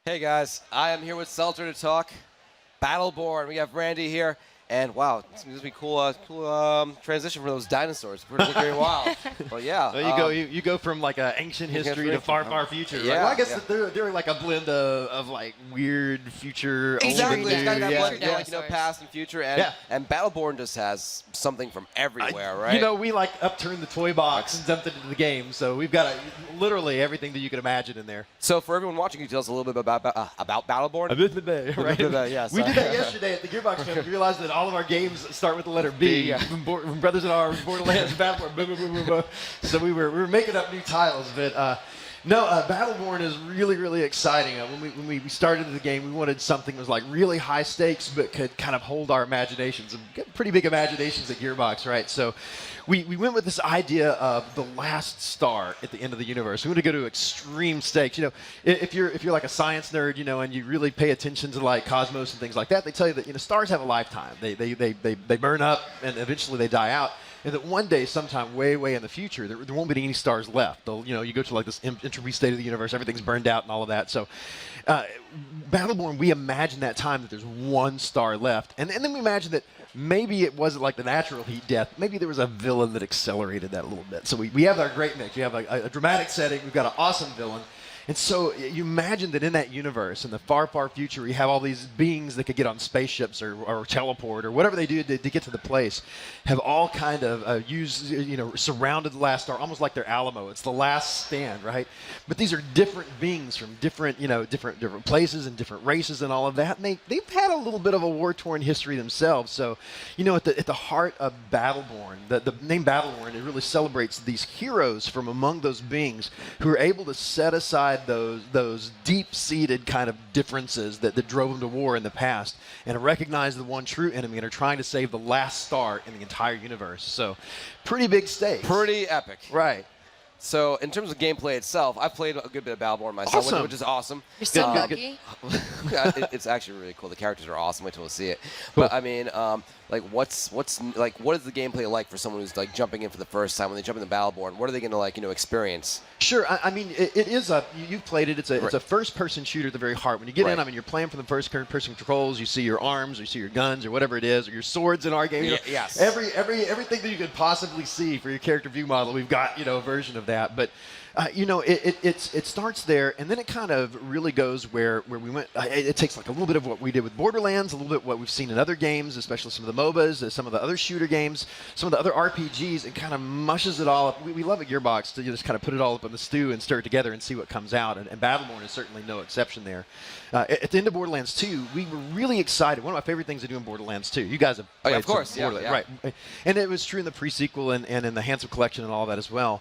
Hey guys, I am here with Seltzer to talk Battleborn. We have Randy here, and wow, it's gonna be cool, transition for those dinosaurs. Pretty wild. Well, yeah. Well, you go from like an ancient history to far future. Yeah, right? Well, I guess they're like a blend of like weird future. Exactly. It's got that blend, dinosaurs. past and future, and Battleborn just has something from everywhere, right? You know, we like upturned the toy box and dumped it into the game, so we've got literally everything that you can imagine in there. So for everyone watching, can you tell us a little bit about Battleborn? Right? Yes. We did that yesterday at the Gearbox Show. We realized that all of our games start with the letter B. From Brothers in Arms, Borderlands, Battleborn, blah, blah, blah, blah, blah. So we were making up new titles, but no, Battleborn is really exciting. When we started the game, we wanted something that was like really high stakes, but could kind of hold our imaginations. And get pretty big imaginations at Gearbox, right? So we went with this idea of the last star at the end of the universe. We want to go to extreme stakes. You know, if you're like a science nerd, you know, and you really pay attention to like cosmos and things like that, they tell you that stars have a lifetime. They burn up and eventually they die out. And that one day, sometime way in the future, there won't be any stars left. You go to like this entropy state of the universe, everything's burned out and all of that. So Battleborn, we imagine that time that there's one star left. And then we imagine that maybe it wasn't like the natural heat death. Maybe there was a villain that accelerated that a little bit. So we have our great mix. We have a dramatic setting. We've got an awesome villain. And so you imagine that in that universe, in the far future, you have all these beings that could get on spaceships or teleport or whatever they do to get to the place, have all kind of surrounded the last star, almost like they're Alamo. It's the last stand, right? But these are different beings from different places and different races and all of that. And they've had a little bit of a war-torn history themselves. So, at the heart of Battleborn, the name Battleborn, it really celebrates these heroes from among those beings who are able to set aside those deep-seated kind of differences that drove them to war in the past and recognize the one true enemy and are trying to save the last star in the entire universe. So pretty big stakes. Pretty epic. Right. So in terms of gameplay itself, I've played a good bit of Battleborn myself, Awesome. which is awesome. You're so lucky. It's actually really cool. The characters are awesome. Wait till we see it. But I mean, what is the gameplay like for someone who's like jumping in for the first time when they jump into Battleborn? What are they going to experience? Sure. I mean, it is you've played it. It's a first-person shooter at the very heart. When you get in, I mean, you're playing from the first-person controls. You see your arms, or you see your guns, or whatever it is, or your swords in our game. Yes. Everything that you could possibly see for your character view model, we've got a version of that. But it starts there, and then it kind of really goes where we went. It takes like a little bit of what we did with Borderlands, a little bit what we've seen in other games, especially some of the MOBAs, some of the other shooter games, some of the other RPGs, and kind of mushes it all up. We love at Gearbox to just kind of put it all up in the stew and stir it together and see what comes out, and Battleborn is certainly no exception there. At the end of Borderlands 2, we were really excited. One of my favorite things to do in Borderlands 2, you guys have played of course, right? And it was true in the pre-sequel and in the Handsome Collection and all that as well.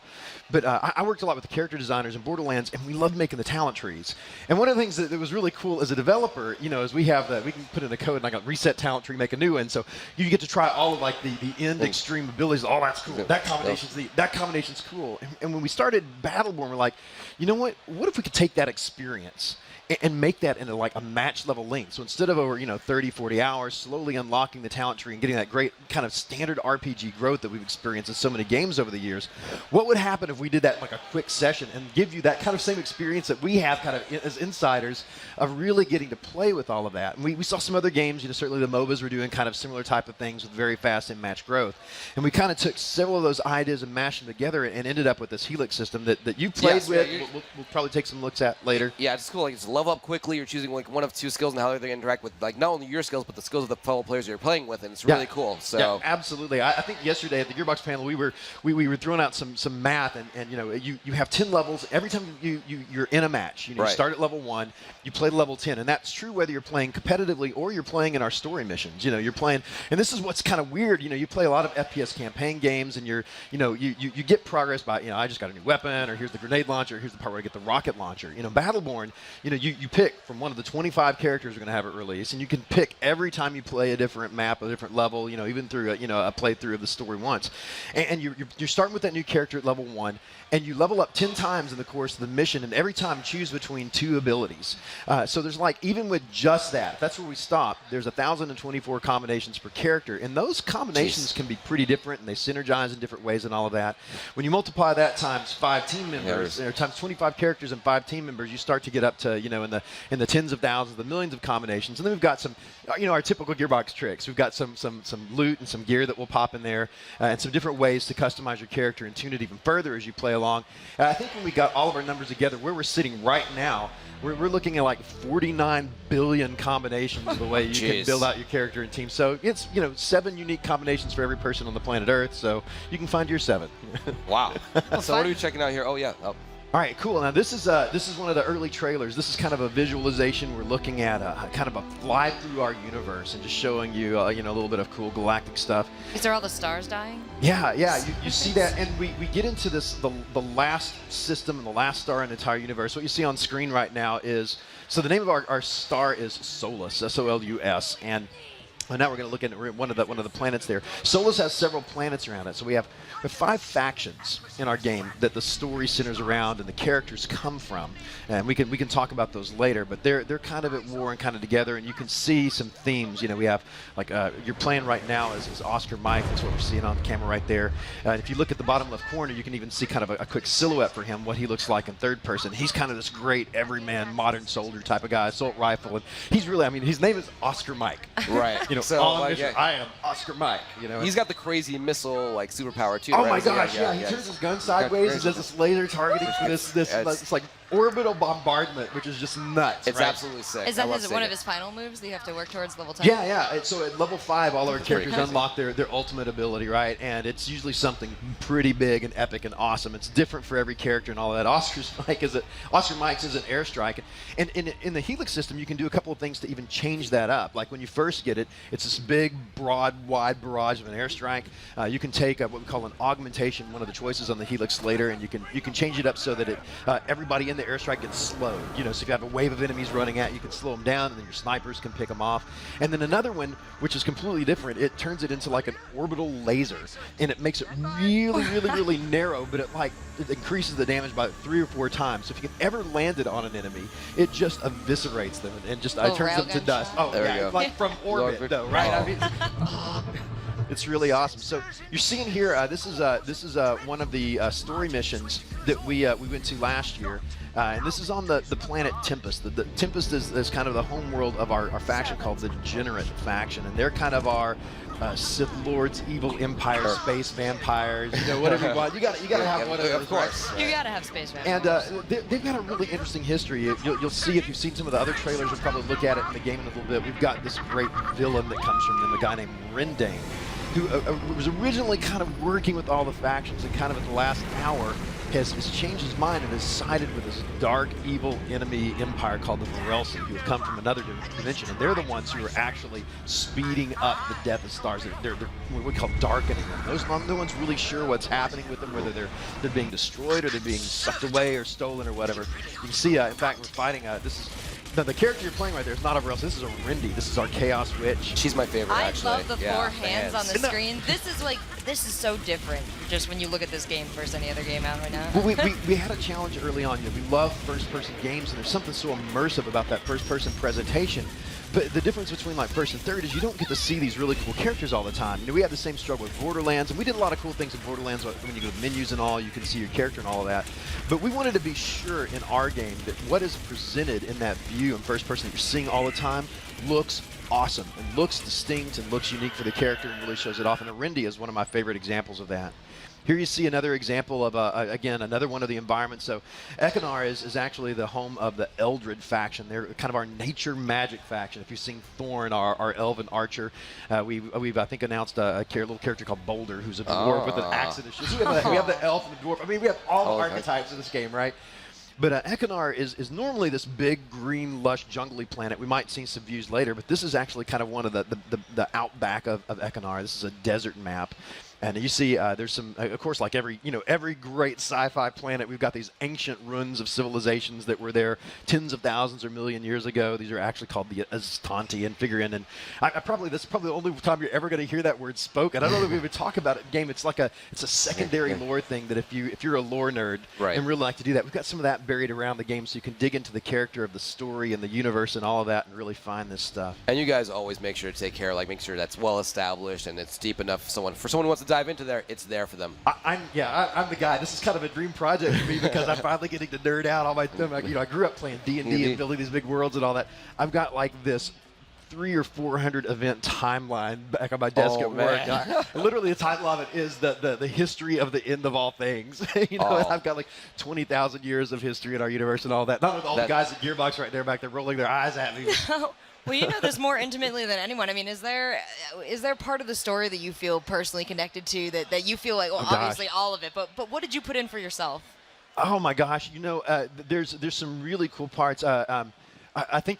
But I worked a lot with the character designers in Borderlands, and we loved making the talent trees. And one of the things that was really cool as a developer, is we can put in a code and I got reset talent tree, make a new one. So you get to try all of like the end extreme abilities. Oh, that's cool. That combination's cool. And when we started Battleborn, we're like, you know what? What if we could take that experience and make that into like a match level length? So instead of over 30, 40 hours, slowly unlocking the talent tree and getting that great kind of standard RPG growth that we've experienced in so many games over the years, what would happen if we did that like a quick session and give you that kind of same experience that we have kind of as insiders of really getting to play with all of that? And we saw some other games, certainly the MOBAs were doing kind of similar type of things with very fast in-match growth. And we kind of took several of those ideas and mashed them together and ended up with this Helix system that you played with. We'll probably take some looks at later. Yeah, it's cool. Like, it's level up quickly. You're choosing like one of two skills and how they're going to interact with like not only your skills but the skills of the fellow players you're playing with, and it's really cool. So yeah, absolutely. I think yesterday at the Gearbox panel we were throwing out some math, and you have 10 levels every time you're in a match. You start at level 1, you play to level 10, and that's true whether you're playing competitively or you're playing in our story missions. You're playing, and this is what's kind of weird. You play a lot of FPS campaign games, and you get progress by I just got a new weapon, or here's the grenade launcher, here's the part where I get the rocket launcher. Battleborn, you pick from one of the 25 characters we're going to have it release, and you can pick every time you play a different map, a different level, even through a playthrough of the story once. And you're starting with that new character at level 1, and you level up 10 times in the course of the mission, and every time choose between 2 abilities. So there's even with just that, that's where we stop, there's 1,024 combinations per character, and those combinations can be pretty different, and they synergize in different ways and all of that. When you multiply that times 5 team members, or times 25 characters and 5 team members, you start to get up to, in the tens of thousands, the millions of combinations. And then we've got some, our typical Gearbox tricks. We've got some loot and some gear that will pop in there, and some different ways to customize your character and tune it even further as you play along. I think when we got all of our numbers together, where we're sitting right now, we're looking at like 49 billion combinations of the way you can build out your character and team. So it's 7 unique combinations for every person on the planet Earth. So you can find your 7. Wow. So what are we checking out here? Oh yeah. Oh. All right, cool. Now this is one of the early trailers. This is kind of a visualization. We're looking at kind of a fly through our universe and just showing you a little bit of cool galactic stuff. Is there all the stars dying? Yeah. You see that, and we get into this the last system and the last star in the entire universe. What you see on screen right now is the name of our star is Solus, S-O-L-U-S, and now we're going to look at one of the planets there. Solus has several planets around it, so we have 5 factions in our game that the story centers around and the characters come from, and we can talk about those later. But they're kind of at war and kind of together, and you can see some themes. We have like you're playing right now is Oscar Mike. That's what we're seeing on the camera right there. And if you look at the bottom left corner, you can even see kind of a quick silhouette for him, what he looks like in third person. He's kind of this great everyman modern soldier type of guy, assault rifle, and he's really, his name is Oscar Mike. Right. So on mission, I am Oscar Mike. He's got the crazy missile like superpower too. Oh right? my gosh! Yeah, he turns his gun sideways and does this laser targeting for this it's like orbital bombardment, which is just nuts. It's absolutely sick. Is that one of his final moves that you have to work towards level 10? Yeah. So at level 5, all our characters unlock their ultimate ability, right? And it's usually something pretty big and epic and awesome. It's different for every character and all that. Oscar Mike's is an airstrike, and in the Helix system, you can do a couple of things to even change that up. Like when you first get it, it's this big, broad, wide barrage of an airstrike. You can take what we call an augmentation, one of the choices on the Helix later, and you can change it up so that everybody in the airstrike gets slowed. So if you have a wave of enemies running at you, can slow them down, and then your snipers can pick them off. And then another one, which is completely different, it turns it into like an orbital laser, and it makes it really, really, really narrow, but it increases the damage by 3 or 4 times. So if you can ever land it on an enemy, it just eviscerates them and just turns them to dust. Shot. Oh, there you go. Like from orbit, though, right? It's really awesome. So you're seeing here, this is one of the story missions that we went to last year, and this is on the planet TEMPEST. The TEMPEST is kind of the home world of our faction called the JENNERIT faction, and they're kind of our Sith Lords, evil empire, space vampires, whatever you want. You got to have one of those, of course. Right? You got to have space vampires. And they've got a really interesting history. You'll see if you've seen some of the other trailers. You'll probably look at it in the game in a little bit. We've got this great villain that comes from them, a guy named Rendane, who was originally kind of working with all the factions, and kind of at the last hour has changed his mind and has sided with this dark, evil enemy empire called the Morelsi, who have come from another dimension, and they're the ones who are actually speeding up the death of stars. They're what we call darkening them. Those are the ones really sure what's happening with them, whether they're being destroyed or they're being sucked away or stolen or whatever. You can see, in fact, we're fighting. The character you're playing right there is not a Morelsi. This is a Rindy. This is our Chaos Witch. She's my favorite, actually. I love the 4 hands on the screen. This is so different just when you look at this game versus any other game out right now. Well, we had a challenge early on. We love first-person games, and there's something so immersive about that first-person presentation. But the difference between like first and third is you don't get to see these really cool characters all the time. We had the same struggle with Borderlands, and we did a lot of cool things in Borderlands. When you go to menus and all, you can see your character and all of that. But we wanted to be sure in our game that what is presented in that view in first person that you're seeing all the time looks awesome and looks distinct and looks unique for the character and really shows it off. And Arendi is one of my favorite examples of that. Here you see another example of, again, another one of the environments. So Ekinar is actually the home of the Eldred faction. They're kind of our nature magic faction. If you've seen Thorn, our elven archer, we've I think, announced a little character called Boulder, who's a dwarf with an axe in his shoes. We have the elf and the dwarf. I mean, we have all the archetypes in this game, right? But Ekinar is normally this big, green, lush, jungly planet. We might see some views later, but this is actually kind of one of the outback of Ekinar. This is a desert map. And you see, there's some, of course, like every great sci-fi planet, we've got these ancient ruins of civilizations that were there tens of thousands or million years ago. These are actually called the Aztanti figure in. And this is probably the only time you're ever going to hear that word spoken. I don't know if we would talk about it in game. It's a secondary lore thing that if you're a lore nerd and really like to do that, we've got some of that buried around the game, so you can dig into the character of the story and the universe and all of that and really find this stuff. And you guys always make sure to take care, make sure that's well established and it's deep enough for someone who wants to dive into there, it's there for them. I'm the guy. This is kind of a dream project for me because I'm finally getting to nerd out all my I grew up playing D&D and building these big worlds and all that. I've got like this 300 or 400 event timeline back on my desk at work. Literally, the title of it is the history of the end of all things. And I've got like 20,000 years of history in our universe and all that. Not with all the guys at Gearbox right there back there rolling their eyes at me. Well, you know this more intimately than anyone. I mean, is there part of the story that you feel personally connected to that you feel like, well, obviously all of it, but what did you put in for yourself? Oh my gosh, there's some really cool parts. I think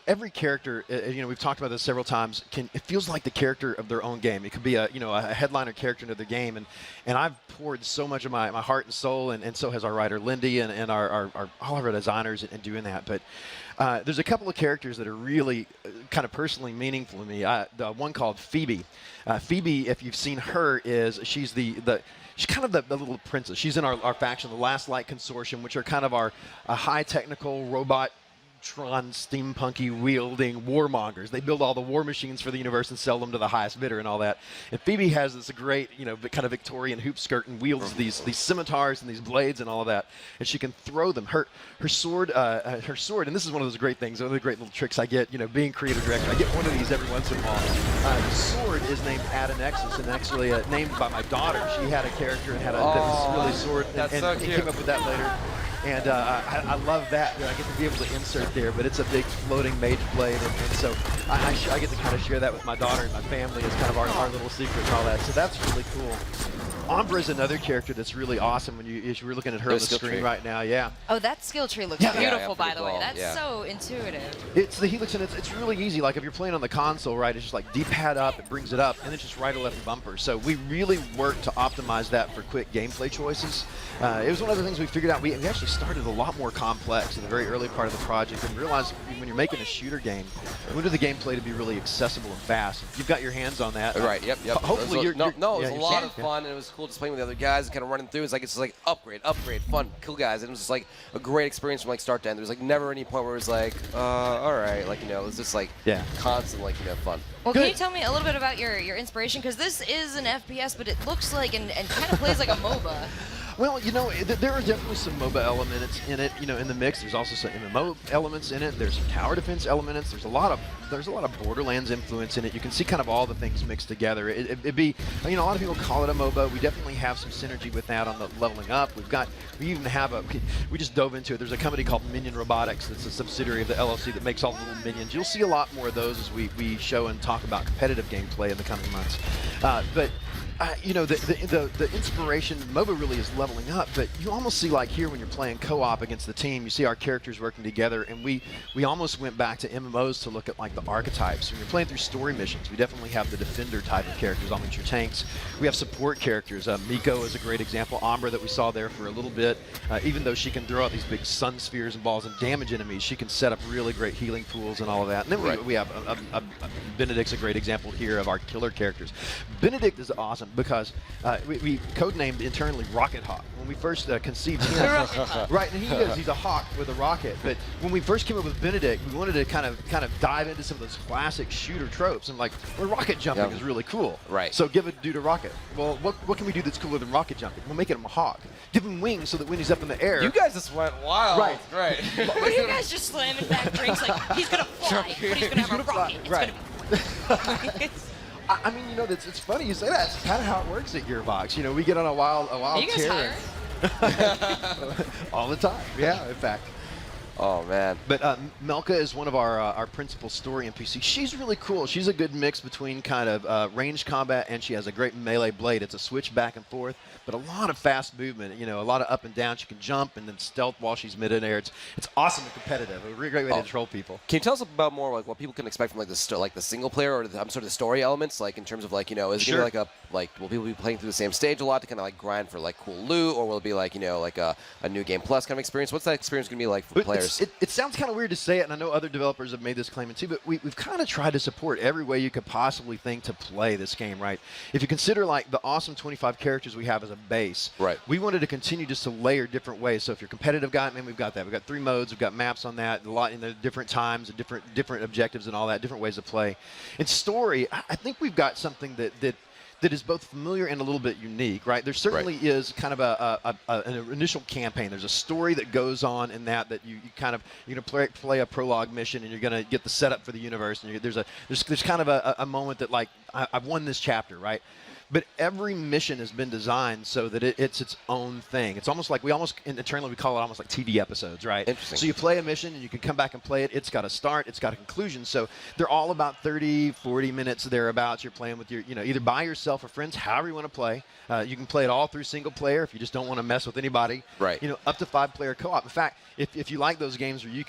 every character, we've talked about this several times, it feels like the character of their own game. It could be a headliner character into the game, and I've poured so much of my heart and soul, and so has our writer Lindy and all of our designers in doing that. But there's a couple of characters that are really kind of personally meaningful to me. The one called Phoebe. Phoebe, if you've seen her, she's she's kind of the little princess. She's in our faction, the Last Light Consortium, which are kind of our high technical robot Tron steampunky wielding warmongers. They build all the war machines for the universe and sell them to the highest bidder and all that. And Phoebe has this great, kind of Victorian hoop skirt and wields these scimitars and these blades and all of that. And she can throw them. Her sword, and this is one of those great things, one of the great little tricks I get, being creative director. I get one of these every once in a while. The sword is named Adonexus, and actually named by my daughter. She had a character and had that was really sword, and came up with that later. And I love that. I get to be able to insert there, but it's a big floating mage blade, and so I get to kind of share that with my daughter and my family as kind of our little secret and all that. So that's really cool. Ambra is another character that's really awesome when you're looking at her on the screen right now. Yeah. Oh, that skill tree looks beautiful, by the way. That's so intuitive. It's the helix, and it's really easy. Like if you're playing on the console, right, it's just like D-pad up, it brings it up, and then just right or left bumper. So we really worked to optimize that for quick gameplay choices. It was one of the things we figured out. We actually started a lot more complex in the very early part of the project and realized when you're making a shooter game, we wanted the gameplay to be really accessible and fast. If you've got your hands on that. Right, yep. Hopefully it was a lot of fun, and it was cool just playing with the other guys and kind of running through. It's just like upgrade, fun, cool guys. And it was just like a great experience from like start to end. There was like never any point where it was like, all right, it was just like constant fun. Well, can you tell me a little bit about your inspiration? Because this is an FPS, but it looks like and kind of plays like a MOBA. Well, there are definitely some MOBA elements in it, in the mix. There's also some MMO elements in it. There's some tower defense elements. There's a lot of Borderlands influence in it. You can see kind of all the things mixed together. It'd be, a lot of people call it a MOBA. We definitely have some synergy with that on the leveling up. We even have we just dove into it. There's a company called Minion Robotics that's a subsidiary of the LLC that makes all the little minions. You'll see a lot more of those as we show and talk about competitive gameplay in the coming months. The inspiration, MOBA really is leveling up, but you almost see like here when you're playing co-op against the team, you see our characters working together, and we almost went back to MMOs to look at like the archetypes. When you're playing through story missions, we definitely have the defender type of characters, all your tanks. We have support characters. Miko is a great example. Ambra that we saw there for a little bit. Even though she can throw out these big sun spheres and balls and damage enemies, she can set up really great healing pools and all of that. And then we have Benedict's a great example here of our killer characters. Benedict is awesome because we codenamed internally Rocket Hawk. When we first conceived him, right, and he's a hawk with a rocket. But when we first came up with Benedict, we wanted to kind of dive into some of those classic shooter tropes, and rocket jumping is really cool. Right. So give a dude a rocket. Well, what can we do that's cooler than rocket jumping? We'll make him a hawk. Give him wings so that when he's up in the air. You guys just went wild. Right. Were you guys just slamming back drinks like he's gonna fly, but he's gonna have a rocket? I mean, it's funny you say that. It's kind of how it works at Gearbox. We get on a wild tear all the time. Yeah, in fact. Oh man! But MELLKA is one of our principal story NPCs. She's really cool. She's a good mix between kind of ranged combat, and she has a great melee blade. It's a switch back and forth, but a lot of fast movement. A lot of up and down. She can jump and then stealth while she's mid-air. It's awesome and competitive. A really great way to control people. Can you tell us about more like what people can expect from the single player or the story elements, like in terms of is it gonna be will people be playing through the same stage a lot to kind of grind for cool loot, or will it be a new game plus kind of experience? What's that experience gonna be like for players? It sounds kind of weird to say it, and I know other developers have made this claim too, but we've kind of tried to support every way you could possibly think to play this game, right? If you consider the awesome 25 characters we have as a base, right, we wanted to continue just to layer different ways. So if you're a competitive guy, we've got that. We've got 3 modes, we've got maps on that, a lot in the different times, and different objectives and all that, different ways to play. In story, I think we've got something that that is both familiar and a little bit unique, right? There certainly is kind of an initial campaign. There's a story that goes on in that you're gonna play a prologue mission, and you're gonna get the setup for the universe, and there's kind of a moment that like I've won this chapter, right? But every mission has been designed so that it's its own thing. It's almost like internally we call it almost like TV episodes, right? Interesting. So you play a mission and you can come back and play it. It's got a start, it's got a conclusion. So they're all about 30, 40 minutes thereabouts. You're playing with your, either by yourself or friends, however you want to play. You can play it all through single player if you just don't want to mess with anybody. Right. Up to 5-player co-op. In fact, if you like those games where you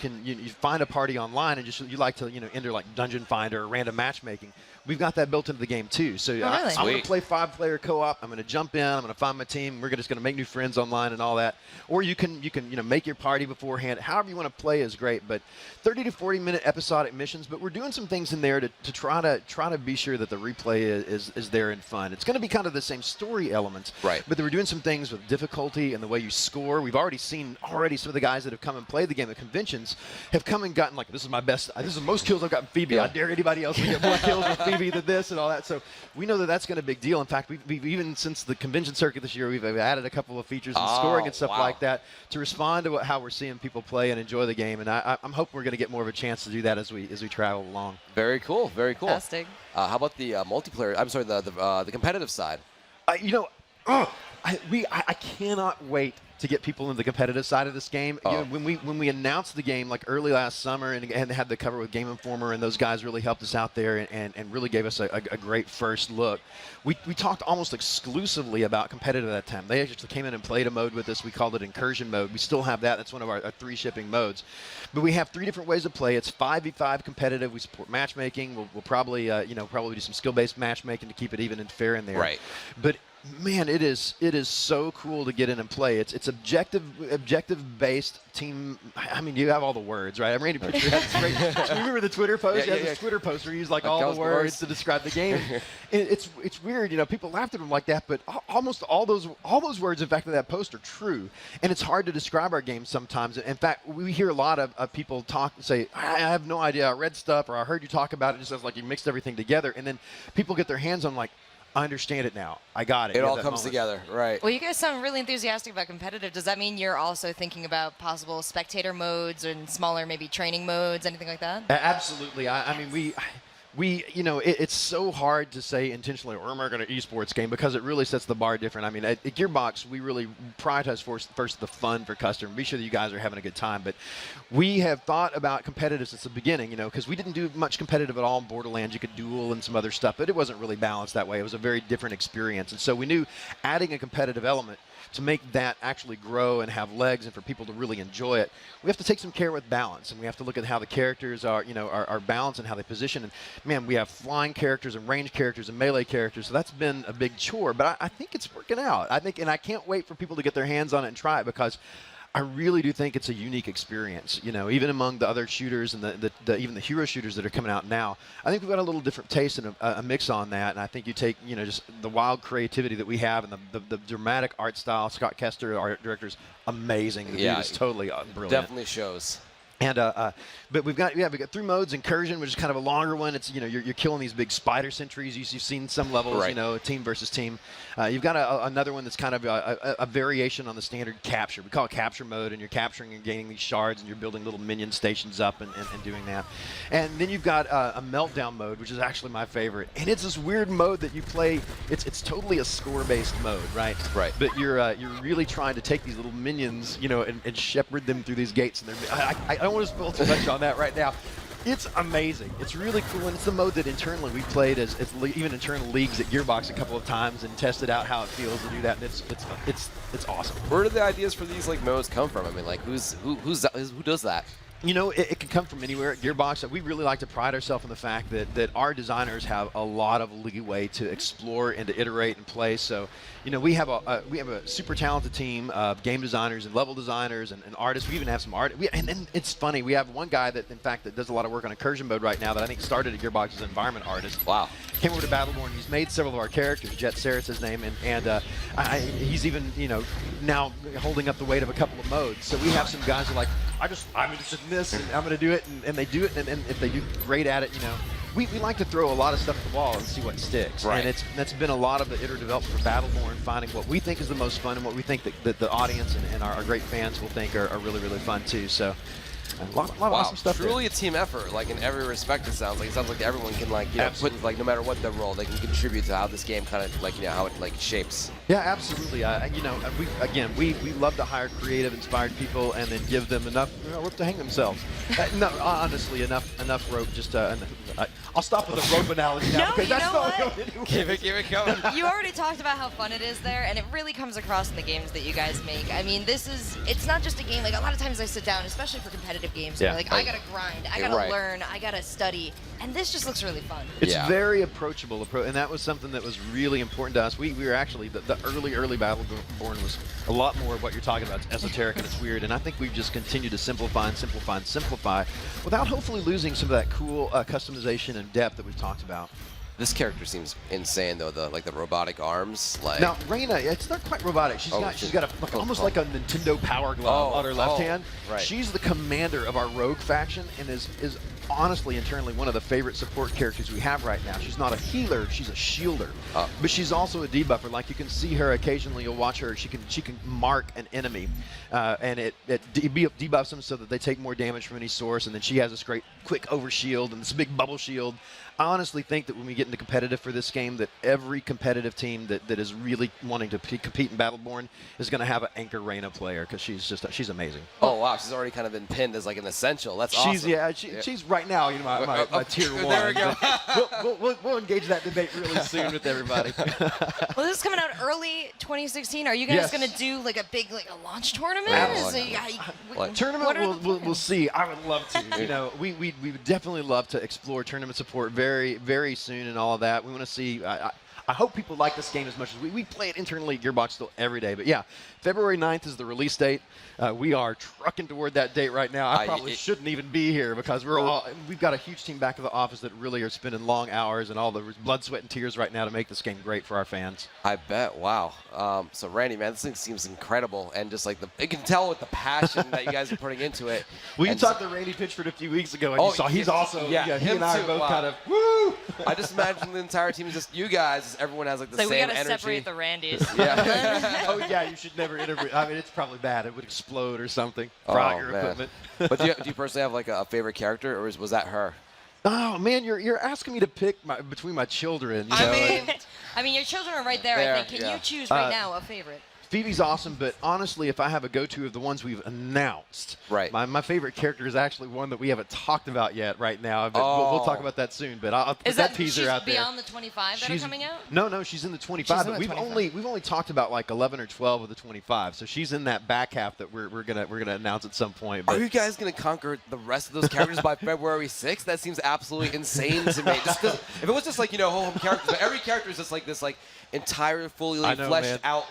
find a party online and you like to enter like Dungeon Finder or random matchmaking, we've got that built into the game too. So really? I'm going to play 5-player co-op. I'm going to jump in. I'm going to find my team. We're just going to make new friends online and all that. Or you can make your party beforehand. However you want to play is great. But 30 to 40 minute episodic missions. But we're doing some things in there to try to be sure that the replay is there and fun. It's going to be kind of the same story elements. Right. But we're doing some things with difficulty and the way you score. We've already seen some of the guys that have come and played the game at conventions have come and gotten like, this is my best. This is the most kills I've gotten Phoebe. I dare anybody else to get more kills with Phoebe than this and all that. So we know that that's going to be a big deal. In fact, we've even since the convention circuit this year, we've added a couple of features and scoring and stuff like that to respond to how we're seeing people play and enjoy the game. And I'm hoping we're going to get more of a chance to do that as we travel along. Very cool. Very cool. Fantastic. How about the multiplayer? I'm sorry, the competitive side. I cannot wait to get people into the competitive side of this game. When we announced the game like early last summer and had the cover with Game Informer, and those guys really helped us out there and really gave us a great first look. We talked almost exclusively about competitive at that time. They actually came in and played a mode with us. We called it Incursion Mode. We still have that. That's one of our 3 shipping modes. But we have 3 different ways to play. It's 5v5 competitive. We support matchmaking. We'll probably do some skill-based matchmaking to keep it even and fair in there. Right. But man, it is so cool to get in and play. It's objective based team. I mean, you have all the words, right? I'm ready to picture that. Great. Do you remember the Twitter post? Yeah. The Twitter post where you use like all the words to describe the game. It's weird, people laughed at him like that, but almost all those words, in fact, in that post are true. And it's hard to describe our game sometimes. In fact, we hear a lot of people talk and say, I have no idea. I read stuff or I heard you talk about it. It just sounds like you mixed everything together. And then people get their hands on like, I understand it now. I got it. It all comes together, right? Well, you guys sound really enthusiastic about competitive. Does that mean you're also thinking about possible spectator modes and smaller maybe training modes, anything like that? Absolutely. I mean, it's so hard to say intentionally, or am I going to esports game, because it really sets the bar different. I mean, at Gearbox, we really prioritize first the fun for customer, be sure that you guys are having a good time. But we have thought about competitive since the beginning, because we didn't do much competitive at all in Borderlands. You could duel and some other stuff, but it wasn't really balanced that way. It was a very different experience. And so we knew adding a competitive element to make that actually grow and have legs and for people to really enjoy it, we have to take some care with balance, and we have to look at how the characters are balanced and how they position. And man, we have flying characters and range characters and melee characters, so that's been a big chore. But I think it's working out. And I can't wait for people to get their hands on it and try it, because I really do think it's a unique experience, even among the other shooters and even the hero shooters that are coming out now. I think we've got a little different taste and a mix on that, and I think you take, just the wild creativity that we have and the dramatic art style. Scott Kester, our director's amazing. The dude is totally brilliant. Definitely shows. And but we've got 3 modes. Incursion, which is kind of a longer one. It's you're killing these big spider sentries. You've seen some levels, right. Team versus team. You've got another one that's kind of a variation on the standard capture. We call it capture mode, and you're capturing and gaining these shards, and you're building little minion stations up and doing that. And then you've got a meltdown mode, which is actually my favorite. And it's this weird mode that you play. It's totally a score-based mode, right? Right. But you're really trying to take these little minions, and shepherd them through these gates. And I don't want to spoil too much on that right now. It's amazing. It's really cool, and it's the mode that internally we played as even internal leagues at Gearbox a couple of times and tested out how it feels to do that. And it's awesome. Where do the ideas for these modes come from? I mean, who does that? It can come from anywhere at Gearbox. We really like to pride ourselves in the fact that our designers have a lot of leeway to explore and to iterate and play. So, we have a super talented team of game designers and level designers and artists. We even have some art. And it's funny. We have one guy that, in fact, that does a lot of work on Incursion Mode right now that I think started at Gearbox as an environment artist. Wow. Came over to Battleborn. He's made several of our characters. Jet Sarah's his name, and he's even now holding up the weight of a couple of modes. So we have some guys who are like, I'm interested in this, and I'm going to do it, and they do it, and if they do great at it, we like to throw a lot of stuff at the wall and see what sticks. Right. And that's been a lot of the iterative development for Battleborn, finding what we think is the most fun and what we think that the audience and our great fans will think are really, really fun too. So a lot of awesome stuff. Truly a team effort, like in every respect. It sounds like everyone can like put like no matter what their role, they can contribute to how this game kind of like how it like shapes. Yeah, absolutely. We love to hire creative, inspired people and then give them enough rope to hang themselves. No, honestly, enough rope. I'll stop with the rope analogy now because that's not going anywhere. Keep it going. You already talked about how fun it is there, and it really comes across in the games that you guys make. I mean, it's not just a game. Like, a lot of times I sit down, especially for competitive games, and like, I gotta grind, I gotta learn, I gotta study, and this just looks really fun. It's very approachable, and that was something that was really important to us. We were actually, the early Battleborn was a lot more of what you're talking about. It's esoteric and it's weird, and I think we've just continued to simplify and simplify and simplify without hopefully losing some of that cool customization and depth that we've talked about. This character seems insane though. The robotic arms. Like now, REYNA, it's not quite robotic. She's got almost like a Nintendo Power Glove on her left hand. Right. She's the commander of our rogue faction and is honestly internally one of the favorite support characters we have right now. She's not a healer, she's a shielder, but she's also a debuffer. Like, you can see her occasionally. You'll watch her. She can mark an enemy, and it debuffs them so that they take more damage from any source. And then she has this great quick over shield and this big bubble shield. I honestly think that when we get into competitive for this game, that every competitive team that is really wanting to compete in Battleborn is going to have an anchor REYNA player, because she's amazing. Oh wow, she's already kind of been pinned as like an essential. That's awesome. She's right now, my tier 1. There we go. We'll engage that debate really soon with everybody. Well, this is coming out early 2016. Are you guys going to do like a big a launch tournament? Tournament, we'll see. I would love to. We would definitely love to explore tournament support very, very soon and all of that. We want to see. I hope people like this game as much as we play it internally at Gearbox still every day. But yeah, February 9th is the release date. We are trucking toward that date right now. I probably shouldn't even be here because we've got a huge team back at the office that really are spending long hours and all the blood, sweat, and tears right now to make this game great for our fans. I bet. Wow. So Randy, man, this thing seems incredible, and just like you can tell with the passion that you guys are putting into it. Well, you talked to Randy Pitchford a few weeks ago, and you saw he's also he and I are both kind of woo. I just imagine the entire team is just you guys. Everyone has like the same energy. We gotta separate the Randys. Yeah. Oh yeah, you should never interview. I mean, it's probably bad. It would explode or something. Fry your equipment. But do you personally have like a favorite character, or was that her? Oh man, you're asking me to pick between my children. I mean, your children are right there. I think. Can you choose right now a favorite? Phoebe's awesome, but honestly, if I have a go-to of the ones we've announced, my favorite character is actually one that we haven't talked about yet right now. But we'll talk about that soon. But I'll put that teaser out there. Is that beyond the 25 that are coming out? No, she's in the 25. But we've only talked about like 11 or 12 of the 25. So she's in that back half that we're gonna announce at some point. But are you guys gonna conquer the rest of those characters by February 6th? That seems absolutely insane to me. Just 'cause if it was just like home characters, but every character is just like this entire fully fleshed out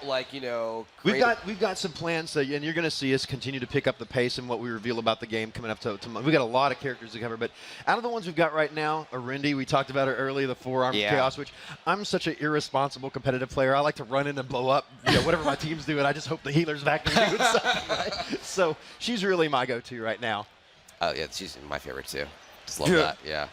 We've got some plans, and you're going to see us continue to pick up the pace in what we reveal about the game coming up to we got a lot of characters to cover, but out of the ones we've got right now, Arendi, we talked about her earlier, the forearm Chaos, which I'm such an irresponsible competitive player. I like to run in and blow up whatever my team's doing. I just hope the healer's back there doing something right. So she's really my go-to right now. Oh yeah, she's my favorite too. Just love that. Yeah.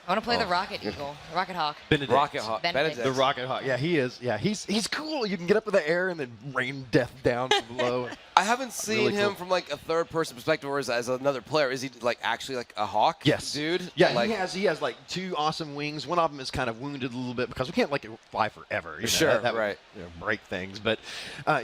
I want to play the Rocket Eagle, Rocket Hawk. Benedict. Rocket Hawk. Benedict. The Rocket Hawk. Yeah, he is. Yeah, he's cool. You can get up in the air and then rain death down from below. I haven't seen him from like a third-person perspective, or as another player. Is he like actually like a hawk? Yes, dude. Yeah, he has like 2 awesome wings. One of them is kind of wounded a little bit because we can't like fly forever. That right. Would, break things. But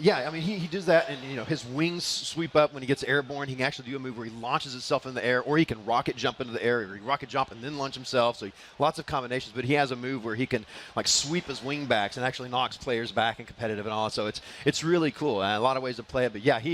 yeah, I mean he does that, and his wings sweep up when he gets airborne. He can actually do a move where he launches himself in the air, or he can rocket jump into the air, or he rocket jump and then launch himself. So lots of combinations. But he has a move where he can like sweep his wing backs and actually knocks players back in competitive and all. So it's really cool. A lot of ways to play it. But yeah, he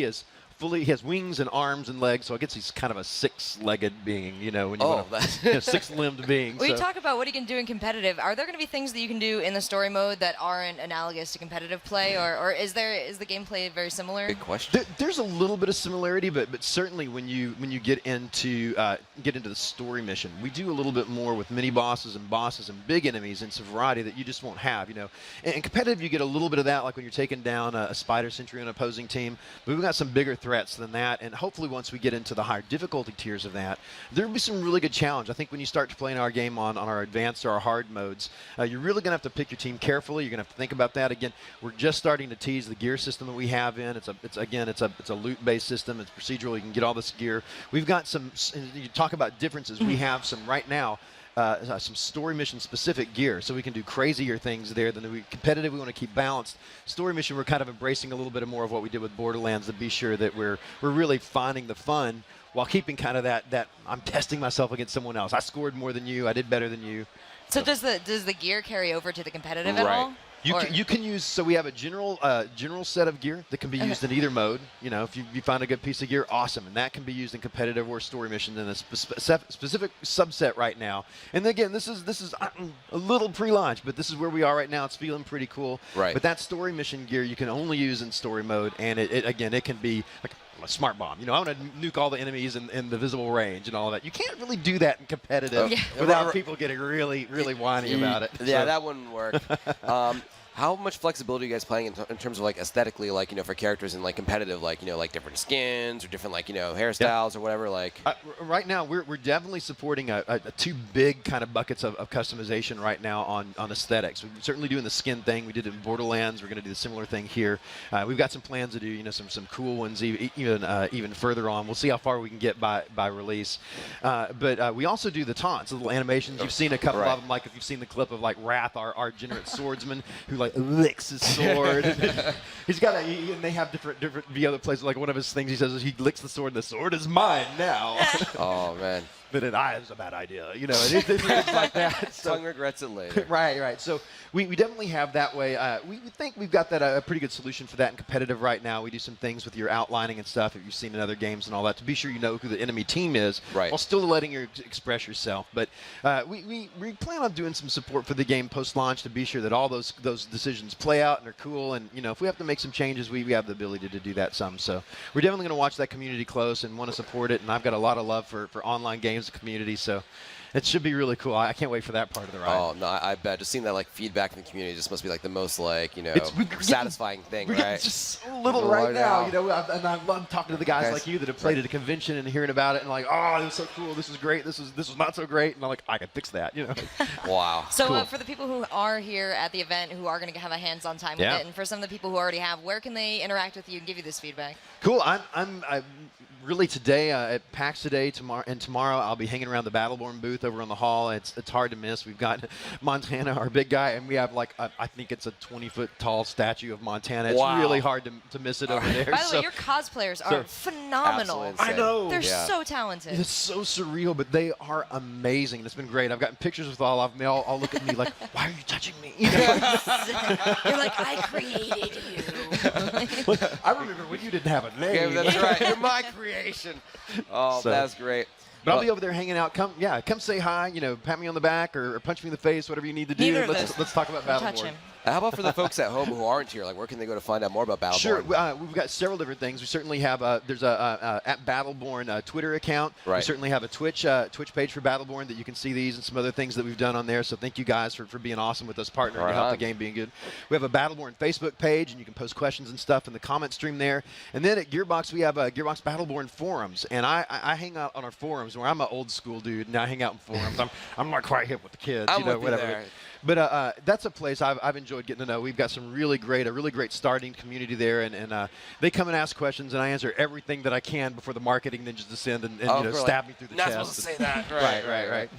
he has wings and arms and legs, so I guess he's kind of a 6-legged being, when you want a 6-limbed being. Well, you talk about what he can do in competitive. Are there going to be things that you can do in the story mode that aren't analogous to competitive play, or is the gameplay very similar? Good question. There's a little bit of similarity, but certainly when you get into the story mission, we do a little bit more with mini bosses and big enemies and some variety that you just won't have. In competitive, you get a little bit of that, like when you're taking down a spider sentry on an opposing team. But we've got some bigger threats than that. And hopefully once we get into the higher difficulty tiers of that, there'll be some really good challenge. I think when you start to play our game on our advanced or our hard modes, you're really going to have to pick your team carefully. You're going to have to think about that. Again, we're just starting to tease the gear system that we have in. It's a loot-based system. It's procedural. You can get all this gear. We've got some. You talk about differences. We have some right now. Some story mission specific gear, so we can do crazier things there than we competitive. We want to keep balanced. Story mission, we're kind of embracing a little bit more of what we did with Borderlands to be sure that we're really finding the fun while keeping kind of that I'm testing myself against someone else. I scored more than you. I did better than you. So does the gear carry over to the competitive at all? You can use, so we have a general set of gear that can be used in either mode. You know, if you find a good piece of gear, awesome. And that can be used in competitive or story mission in a specific subset right now. And again, this is a little pre-launch, but this is where we are right now. It's feeling pretty cool. Right. But that story mission gear you can only use in story mode, and it can be like a smart bomb. You know, I want to nuke all the enemies in the visible range and all of that. You can't really do that in competitive without people getting really, really whiny about it. Yeah, so. that wouldn't work. How much flexibility are you guys playing in terms of like aesthetically, like, you know, for characters in like competitive, like, you know, like different skins or different, like, you know, hairstyles or whatever, like? Right now, we're definitely supporting two big kind of buckets of customization right now on aesthetics. We're certainly doing the skin thing. We did it in Borderlands. We're going to do the similar thing here. We've got some plans to do, you know, some cool ones even further on. We'll see how far we can get by release. But we also do the taunts, the little animations. You've seen a couple of them, like if you've seen the clip of like Wrath, our Jennerit swordsman, who like licks his sword. He's got and they have different other places. Like one of his things he says is he licks the sword and the sword is mine now. Oh man. But it is a bad idea, you know, and it's like that. So. Tongue regrets it later. Right. So we definitely have that way. We think we've got that a pretty good solution for that in competitive right now. We do some things with your outlining and stuff if you've seen in other games and all that to be sure you know who the enemy team is, while still letting you express yourself. But we plan on doing some support for the game post-launch to be sure that all those decisions play out and are cool. And you know, if we have to make some changes, we have the ability to do that some. So we're definitely going to watch that community close and want to support it. And I've got a lot of love for online games community, so it should be really cool. I can't wait for that part of the ride. Oh no, I bet just seeing that like feedback from the community just must be like the most like, you know, satisfying thing, we're right? Just so little right now, you know. And I love talking to the guys like you that have played at a convention and hearing about it and like, oh, it was so cool. This is great. This was not so great. And I'm like, I can fix that, you know. Wow. So cool. For the people who are here at the event who are going to have a hands-on time with it, and for some of the people who already have, where can they interact with you and give you this feedback? Cool. I'm really today at PAX today, tomorrow I'll be hanging around the Battleborn booth over on the hall. It's hard to miss. We've got Montana, our big guy, and we have like I think it's a 20-foot tall statue of Montana. It's really hard to miss it over there. By the way, your cosplayers are phenomenal. I know. They're so talented. It's so surreal, but they are amazing. It's been great. I've gotten pictures with all of them. They all look at me like, why are you touching me? You know? You're like, I created you. I remember when you didn't have a name. Yeah, that's right. You're my creation. Oh, that's great. But I'll be over there hanging out. Come say hi. You know, pat me on the back or punch me in the face, whatever you need to do. Let's talk about Battleborn. How about for the folks at home who aren't here? Like, where can they go to find out more about Battleborn? Sure, we've got several different things. We certainly have there's a at Battleborn Twitter account. We certainly have a Twitch page for Battleborn that you can see these and some other things that we've done on there. So thank you guys for being awesome with us, partnering to help the game being good. We have a Battleborn Facebook page, and you can post questions and stuff in the comment stream there. And then at Gearbox, we have Gearbox Battleborn forums, and I hang out on our forums where I'm an old school dude, and I hang out in forums. I'm not quite hip with the kids, you know, whatever. But that's a place I've enjoyed getting to know. We've got some a really great starting community there, and they come and ask questions, and I answer everything that I can before the marketing ninjas descend and stab me through the chest. Not supposed to say that. Right.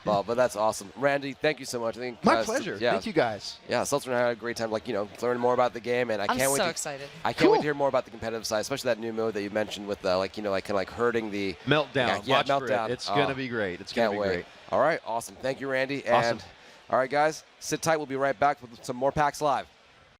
Well, but that's awesome. Randy, thank you so much. I think my pleasure. Thank you guys. Yeah, Seltzer and I had a great time, like, you know, learning more about the game, and I'm so excited. I can't wait to hear more about the competitive side, especially that new mode that you mentioned with, like, you know, like kind of like hurting the meltdown. Yeah, Watch meltdown. It's gonna be great. It's gonna be great. All right, awesome. Thank you, Randy. Awesome. And all right, guys, sit tight. We'll be right back with some more PAX Live.